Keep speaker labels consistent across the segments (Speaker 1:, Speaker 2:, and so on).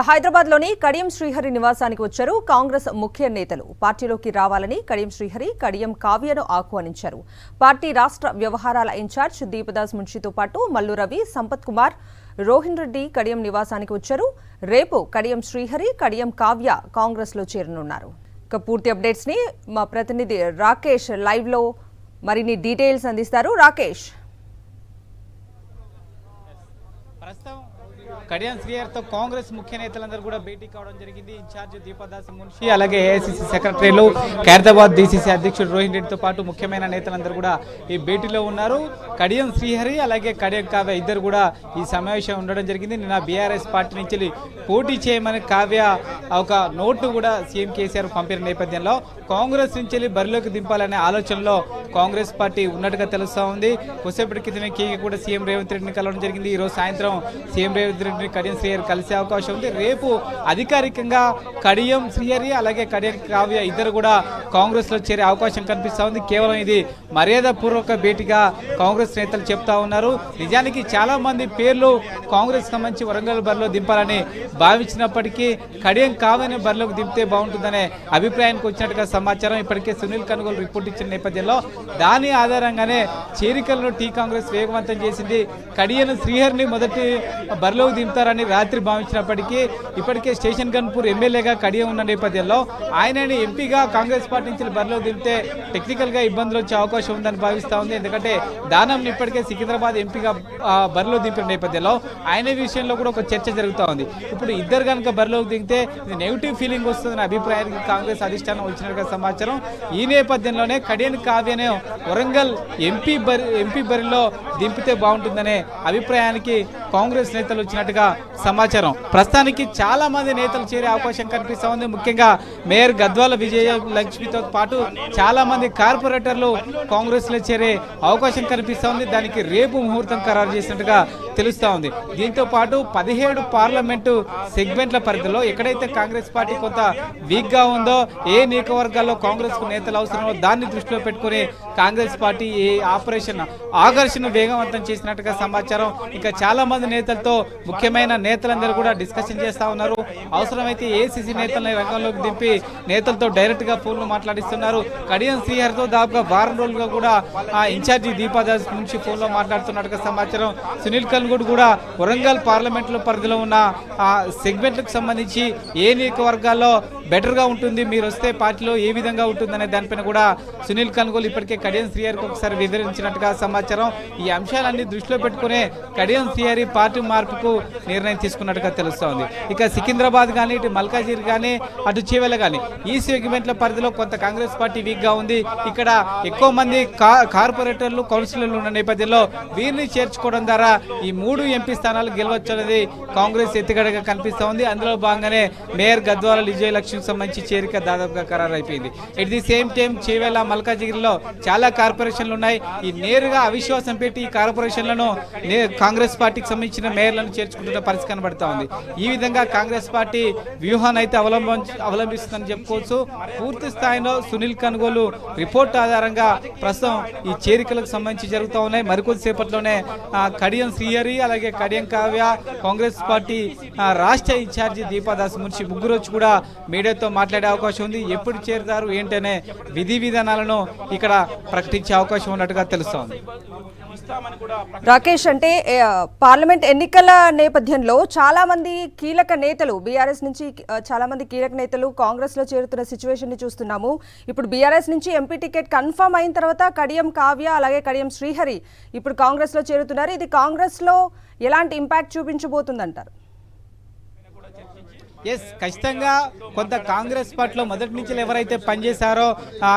Speaker 1: హైదరాబాద్లోని కడియం శ్రీహరి నివాసానికి వచ్చారు కాంగ్రెస్ ముఖ్య నేతలు. పార్టీలోకి రావాలని కడియం శ్రీహరి, కడియం కావ్యను ఆహ్వానించారు. పార్టీ రాష్ట్ర వ్యవహారాల ఇన్ఛార్జ్ దీపదాస్ మున్షితో పాటు మల్లు రవి, సంపత్ కుమార్, రోహిన్ రెడ్డి కడియం నివాసానికి వచ్చారు. రేపు కడియం శ్రీహరి, కడియం కావ్య కాంగ్రెస్లో చేరనున్నారు. ఇక పూర్తి అప్డేట్స్ ని మా ప్రతినిధి రాకేష్ లైవ్ లో మరిన్ని డీటెయిల్స్ అందిస్తారు. రాకేష్,
Speaker 2: కడియం శ్రీహరితో కాంగ్రెస్ ముఖ్య నేతలందరూ కూడా భేటీ కావడం జరిగింది. ఇన్ఛార్జ్ దీపదాస్ మున్షి, అలాగే ఏఐసిసి సెక్రటరీలు, ఖైరతాబాద్ డీసీసీ అధ్యక్షుడు రోహిన్ రెడ్డితో పాటు ముఖ్యమైన నేతలందరూ కూడా ఈ భేటీలో ఉన్నారు. కడియం శ్రీహరి అలాగే కడియం కావ్య ఇద్దరు కూడా ఈ సమావేశం ఉండడం జరిగింది. నిన్న బీఆర్ఎస్ పార్టీ నుంచి పోటీ చేయమని కావ్య ఒక నోటు కూడా సీఎం కేసీఆర్ పంపిన నేపథ్యంలో కాంగ్రెస్ నుంచి బరిలోకి దింపాలనే ఆలోచనలో కాంగ్రెస్ పార్టీ ఉన్నట్టుగా తెలుస్తూ ఉంది. కొద్దిసేపటి క్రితమే కేకే కూడా సీఎం రేవంత్ రెడ్డిని కలవడం జరిగింది. ఈరోజు సాయంత్రం సీఎం రేవంత్ రెడ్డిని కడియం శ్రీహరి కలిసే అవకాశం ఉంది. రేపు అధికారికంగా కడియం శ్రీహరి అలాగే కడియం కావ్య ఇద్దరు కూడా కాంగ్రెస్ లో చేరే అవకాశం కనిపిస్తా ఉంది. కేవలం ఇది మర్యాదపూర్వక భేటీగా కాంగ్రెస్ నేతలు చెప్తా ఉన్నారు. నిజానికి చాలా మంది పేర్లు కాంగ్రెస్ సంబంధించి వరంగల్ బరిలో దింపాలని భావించినప్పటికీ కడియం కావ్యని బరిలోకి దింపితే బాగుంటుందనే అభిప్రాయానికి వచ్చినట్టుగా సమాచారం. ఇప్పటికే సునీల్ కనుగోలు రిపోర్ట్ ఇచ్చిన నేపథ్యంలో దాని ఆధారంగానే చేరికలను టీ కాంగ్రెస్ వేగవంతం చేసింది. కడియం శ్రీహరిని మొదటి బరిలోకి దింపుతారని రాత్రి భావించినప్పటికీ ఇప్పటికే స్టేషన్ గన్పూర్ ఎమ్మెల్యేగా కడియం ఉన్న నేపథ్యంలో ఆయనని ఎంపీగా కాంగ్రెస్ పార్టీ నుంచి బరిలో దింపితే టెక్నికల్ గా ఇబ్బందులు వచ్చే అవకాశం ఉందని భావిస్తా ఉంది. ఎందుకంటే దానం ఇప్పటికే సికింద్రాబాద్ ఎంపీగా బరిలో దింపిన నేపథ్యంలో ఆయన విషయంలో కూడా ఒక చర్చ జరుగుతూ ఉంది. ఇప్పుడు ఇద్దరు కనుక బరిలోకి దిగితే నెగిటివ్ ఫీలింగ్ వస్తుందనే అభిప్రాయానికి కాంగ్రెస్ అధిష్టానం వచ్చినట్టుగా సమాచారం. ఈ నేపథ్యంలోనే కడియం కావ్యనే వరంగల్ ఎంపీ బరిలో దింపితే బాగుంటుందనే అభిప్రాయానికి కాంగ్రెస్ నేతలు వచ్చినట్టుగా సమాచారం. ప్రస్తుతానికి చాలా మంది నేతలు చేరే అవకాశం కనిపిస్తా ఉంది. ముఖ్యంగా మేయర్ గద్వాల విజయ లక్ష్మితో పాటు చాలా మంది కార్పొరేటర్లు కాంగ్రెస్ లో చేరే అవకాశం కనిపిస్తా ఉంది. దానికి రేపు ముహూర్తం ఖరారు చేసినట్టుగా తెలుస్తా ఉంది. దీంతో పాటు 17 పార్లమెంటు సెగ్మెంట్ల పరిధిలో ఎక్కడైతే కాంగ్రెస్ పార్టీ కొంత వీక్ గా ఉందో, ఏ నియోజకవర్గాల్లో కాంగ్రెస్ కు నేతలు అవసరమో దాన్ని దృష్టిలో పెట్టుకుని కాంగ్రెస్ పార్టీ ఈ ఆపరేషన్ ఆకర్షణ వేగవంతం చేసినట్టుగా సమాచారం. ఇంకా చాలా మంది నేతలతో ముఖ్యమైన నేతలందరూ కూడా డిస్కషన్ చేస్తా ఉన్నారు. అవసరమైతే ఏసీసీ నేతలని రంగంలోకి దింపి నేతలతో డైరెక్ట్ గా ఫోన్లు మాట్లాడిస్తున్నారు. కడియం శ్రీహరితో దాదాపుగా వారం రోజులుగా కూడా ఆ ఇన్ఛార్జి దీపదాస్ నుంచి ఫోన్ లో మాట్లాడుతున్నట్టుగా సమాచారం. సునీల్ కన్గూడ్ కూడా వరంగల్ పార్లమెంట్ లో పరిధిలో ఉన్న ఆ సెగ్మెంట్లకు సంబంధించి ఏ నియోజకవర్గాల్లో బెటర్ గా ఉంటుంది, మీరు వస్తే పార్టీలో ఏ విధంగా ఉంటుందనే దానిపైన కూడా సునీల్ కన్గోల్ ఇప్పటికే కడియం శ్రీహరికి ఒకసారి వివరించినట్టుగా సమాచారం. ఈ అంశాలన్నీ దృష్టిలో పెట్టుకునే కడియం శ్రీహరి పార్టీ మార్పుకు నిర్ణయం తీసుకున్నట్టుగా తెలుస్తోంది. ఇక సికింద్రాబాద్ కానీ, ఇటు మల్కాజిగిరి కానీ, అటు చేవెల కానీ ఈ సెగ్మెంట్ల పరిధిలో కొంత కాంగ్రెస్ పార్టీ వీక్ గా ఉంది. ఇక్కడ ఎక్కువ మంది కార్పొరేటర్లు, కౌన్సిలర్లు ఉన్న నేపథ్యంలో వీరిని చేర్చుకోవడం ద్వారా ఈ 3 ఎంపీ స్థానాలు గెలవచ్చు అనేది కాంగ్రెస్ ఎత్తుగడగా కనిపిస్తా ఉంది. అందులో భాగంగానే మేయర్ గద్వాల విజయ లక్ష్మికి సంబంధించి చేరిక దాదాపుగా ఖరారు అయిపోయింది. At the same time Chevella, మల్కాజిగిరిలో చాలా కార్పొరేషన్లు ఉన్నాయి. ఈ నేరుగా అవిశ్వాసం పెట్టి ఈ కార్పొరేషన్లను కాంగ్రెస్ పార్టీకి సంబంధించిన మేయర్లను చేర్చుకుంటున్న పరిస్థితి కనబడతా ఉంది. ఈ విధంగా కాంగ్రెస్ పార్టీ వ్యూహాన్ని అయితే అవలంబిస్తుందని చెప్పుకోవచ్చు. పూర్తి స్థాయిలో సునీల్ కన్గోలు రిపోర్ట్ ఆధారంగా ప్రస్తుతం ఈ చేరికలకు సంబంధించి జరుగుతూ ఉన్నాయి. మరికొద్ది సేపట్లోనే కడియం శ్రీహరి అలాగే కడియం కావ్య, కాంగ్రెస్ పార్టీ రాష్ట్ర ఇన్ఛార్జి దీపదాస్ మున్షి ముగ్గురు వచ్చి కూడా మీడియాతో మాట్లాడే అవకాశం ఉంది. ఎప్పుడు చేరుతారు ఏంటనే విధి విధానాలను ఇక్కడ ప్రకటించే అవకాశం ఉన్నట్టుగా తెలుస్తోంది.
Speaker 1: రాకేష్, అంటే పార్లమెంట్ ఎన్నికల నేపథ్యంలో చాలా మంది కీలక నేతలు బీఆర్ఎస్ నుంచి చాలా మంది కీలక నేతలు కాంగ్రెస్ లో చేరుతున్న సిచ్యువేషన్ ని చూస్తున్నాము. ఇప్పుడు బీఆర్ఎస్ నుంచి ఎంపీ టికెట్ కన్ఫర్మ్ అయిన తర్వాత కడియం కావ్య అలాగే కడియం శ్రీహరి ఇప్పుడు కాంగ్రెస్ లో చేరుతున్నారు. ఇది కాంగ్రెస్ లో ఎలాంటి ఇంపాక్ట్ చూపించబోతుందంటారు?
Speaker 2: ఎస్, ఖచ్చితంగా కొంత కాంగ్రెస్ పార్టీలో మొదటి నుంచి ఎవరైతే పనిచేశారో,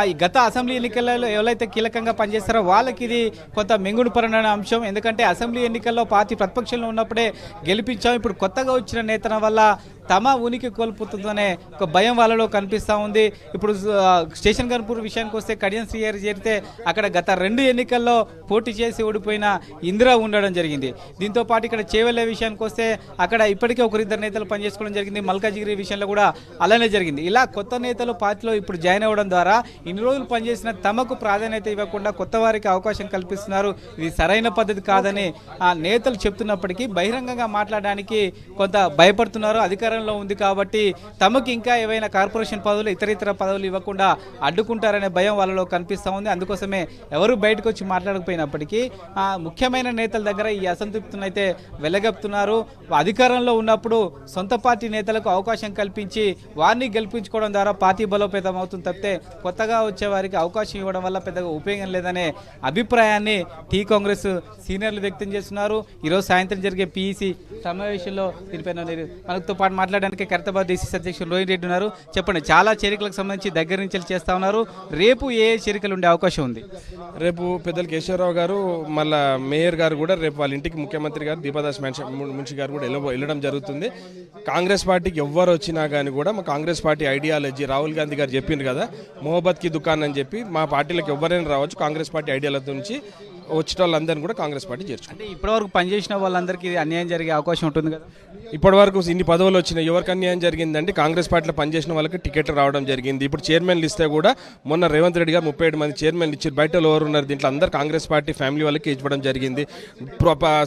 Speaker 2: ఈ గత అసెంబ్లీ ఎన్నికలలో ఎవరైతే కీలకంగా పనిచేస్తారో వాళ్ళకి ఇది కొంత మెంగుడు పరణ అంశం. ఎందుకంటే అసెంబ్లీ ఎన్నికల్లో పార్టీ ప్రతిపక్షంలో ఉన్నప్పుడే గెలిపించాం. ఇప్పుడు కొత్తగా వచ్చిన నేతల వల్ల తమ ఉనికి కోల్పోతుందనే ఒక భయం వాళ్ళలో కనిపిస్తూ ఉంది. ఇప్పుడు స్టేషన్ గన్పూర్ విషయానికి వస్తే కడియం శ్రీహరి చేరితే అక్కడ గత 2 ఎన్నికల్లో పోటీ చేసి ఓడిపోయిన ఇందిరా ఉండడం జరిగింది. దీంతో పాటు ఇక్కడ చేవెళ్ళ విషయానికి వస్తే అక్కడ ఇప్పటికే 1-2 నేతలు పనిచేసుకోవడం జరిగింది. మల్కాజిగిరి విషయంలో కూడా అలానే జరిగింది. ఇలా కొత్త నేతలు పార్టీలో ఇప్పుడు జాయిన్ అవ్వడం ద్వారా ఇన్ని రోజులు పనిచేసిన తమకు ప్రాధాన్యత ఇవ్వకుండా కొత్త వారికి అవకాశం కల్పిస్తున్నారు. ఇది సరైన పద్ధతి కాదని ఆ నేతలు చెప్తున్నప్పటికీ బహిరంగంగా మాట్లాడడానికి కొంత భయపడుతున్నారు. అధికారం అధికారంలో ఉంది కాబట్టి తమకు ఇంకా ఏవైనా కార్పొరేషన్ పదవులు ఇతర పదవులు ఇవ్వకుండా అడ్డుకుంటారనే భయం వాళ్ళలో కనిపిస్తూ ఉంది. అందుకోసమే ఎవరు బయటకు వచ్చి మాట్లాడకపోయినప్పటికీ ముఖ్యమైన నేతల దగ్గర ఈ అసంతృప్తిని అయితే వెలగప్తున్నారు. అధికారంలో ఉన్నప్పుడు సొంత పార్టీ నేతలకు అవకాశం కల్పించి వారిని గెలిపించుకోవడం ద్వారా పార్టీ బలోపేతం అవుతుంది తప్పితే కొత్తగా వచ్చే వారికి అవకాశం ఇవ్వడం వల్ల పెద్దగా ఉపయోగం లేదనే అభిప్రాయాన్ని టీ కాంగ్రెస్ సీనియర్లు వ్యక్తం చేస్తున్నారు. ఈరోజు సాయంత్రం జరిగే పీఈసీ సమావేశంలో దీనిపైన మనతో పాటు మాట్లాడడానికి ఖైరతాబాద్ డీసీసీ అధ్యక్షులు రోహిన్ రెడ్డి ఉన్నారు. చెప్పండి, చాలా చేరికలకు సంబంధించి దగ్గర నుంచి చేస్తా ఉన్నారు. రేపు ఏ చేరికలు ఉండే అవకాశం ఉంది?
Speaker 3: రేపు పెద్దలు కేశవరావు గారు మళ్ళా మేయర్ గారు కూడా రేపు వాళ్ళ ఇంటికి ముఖ్యమంత్రి గారు దీపదాస్ మున్షి గారు కూడా వెళ్ళడం జరుగుతుంది. కాంగ్రెస్ పార్టీకి ఎవ్వరు వచ్చినా కానీ కూడా మా కాంగ్రెస్ పార్టీ ఐడియాలజీ రాహుల్ గాంధీ గారు చెప్పిండ్రు కదా, మొహబ్బత్ కి దుకాన్ అని చెప్పి మా పార్టీలకు ఎవరైనా రావచ్చు, కాంగ్రెస్ పార్టీ ఐడియాలజీ నుంచి వచ్చిన వాళ్ళందరినీ కూడా కాంగ్రెస్ పార్టీ చేర్చుకుంటారు.
Speaker 2: అంటే ఇప్పటివరకు పనిచేసిన వాళ్ళందరికీ అన్యాయం జరిగే అవకాశం ఉంటుంది కదా?
Speaker 3: ఇప్పటివరకు ఇన్ని పదవులు వచ్చినాయి, ఎవరికి అన్యాయం జరిగిందంటే కాంగ్రెస్ పార్టీలో పనిచేసిన వాళ్ళకి టికెట్లు రావడం జరిగింది. ఇప్పుడు చైర్మన్లు ఇస్తే కూడా మొన్న రేవంత్ రెడ్డి గారు 37 మంది చైర్మన్లు ఇచ్చారు. బయట ఎవరు ఉన్నారు దీంట్లో అందరు కాంగ్రెస్ పార్టీ ఫ్యామిలీ వాళ్ళకి ఇవ్వడం జరిగింది.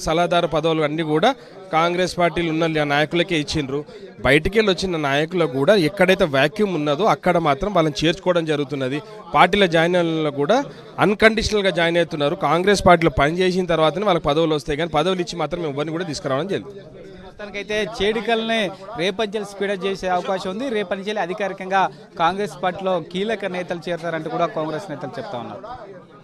Speaker 3: సలహాదారు పదవులు అన్నీ కూడా కాంగ్రెస్ పార్టీలు ఉన్న నాయకులకే ఇచ్చిండ్రు. బయటికి వెళ్ళి వచ్చిన నాయకులకు కూడా ఎక్కడైతే వ్యాక్యూమ్ ఉన్నదో అక్కడ మాత్రం వాళ్ళని చేర్చుకోవడం జరుగుతున్నది. పార్టీలో జాయిన్ అయిన కూడా అన్కండిషనల్గా జాయిన్ అవుతున్నారు. కాంగ్రెస్ పార్టీలో పనిచేసిన తర్వాతనే వాళ్ళకి పదవులు వస్తాయి, కానీ పదవులు ఇచ్చి మాత్రం ఎవరిని కూడా తీసుకురావడం జరిగింది.
Speaker 2: మొత్తానికైతే చేడికల్ని రేపంచెలు స్పీడప్ చేసే అవకాశం ఉంది. రేపంచెలు అధికారికంగా కాంగ్రెస్ పార్టీలో కీలక నేతలు చేరతారంటూ కూడా కాంగ్రెస్ నేతలు చెప్తా ఉన్నారు.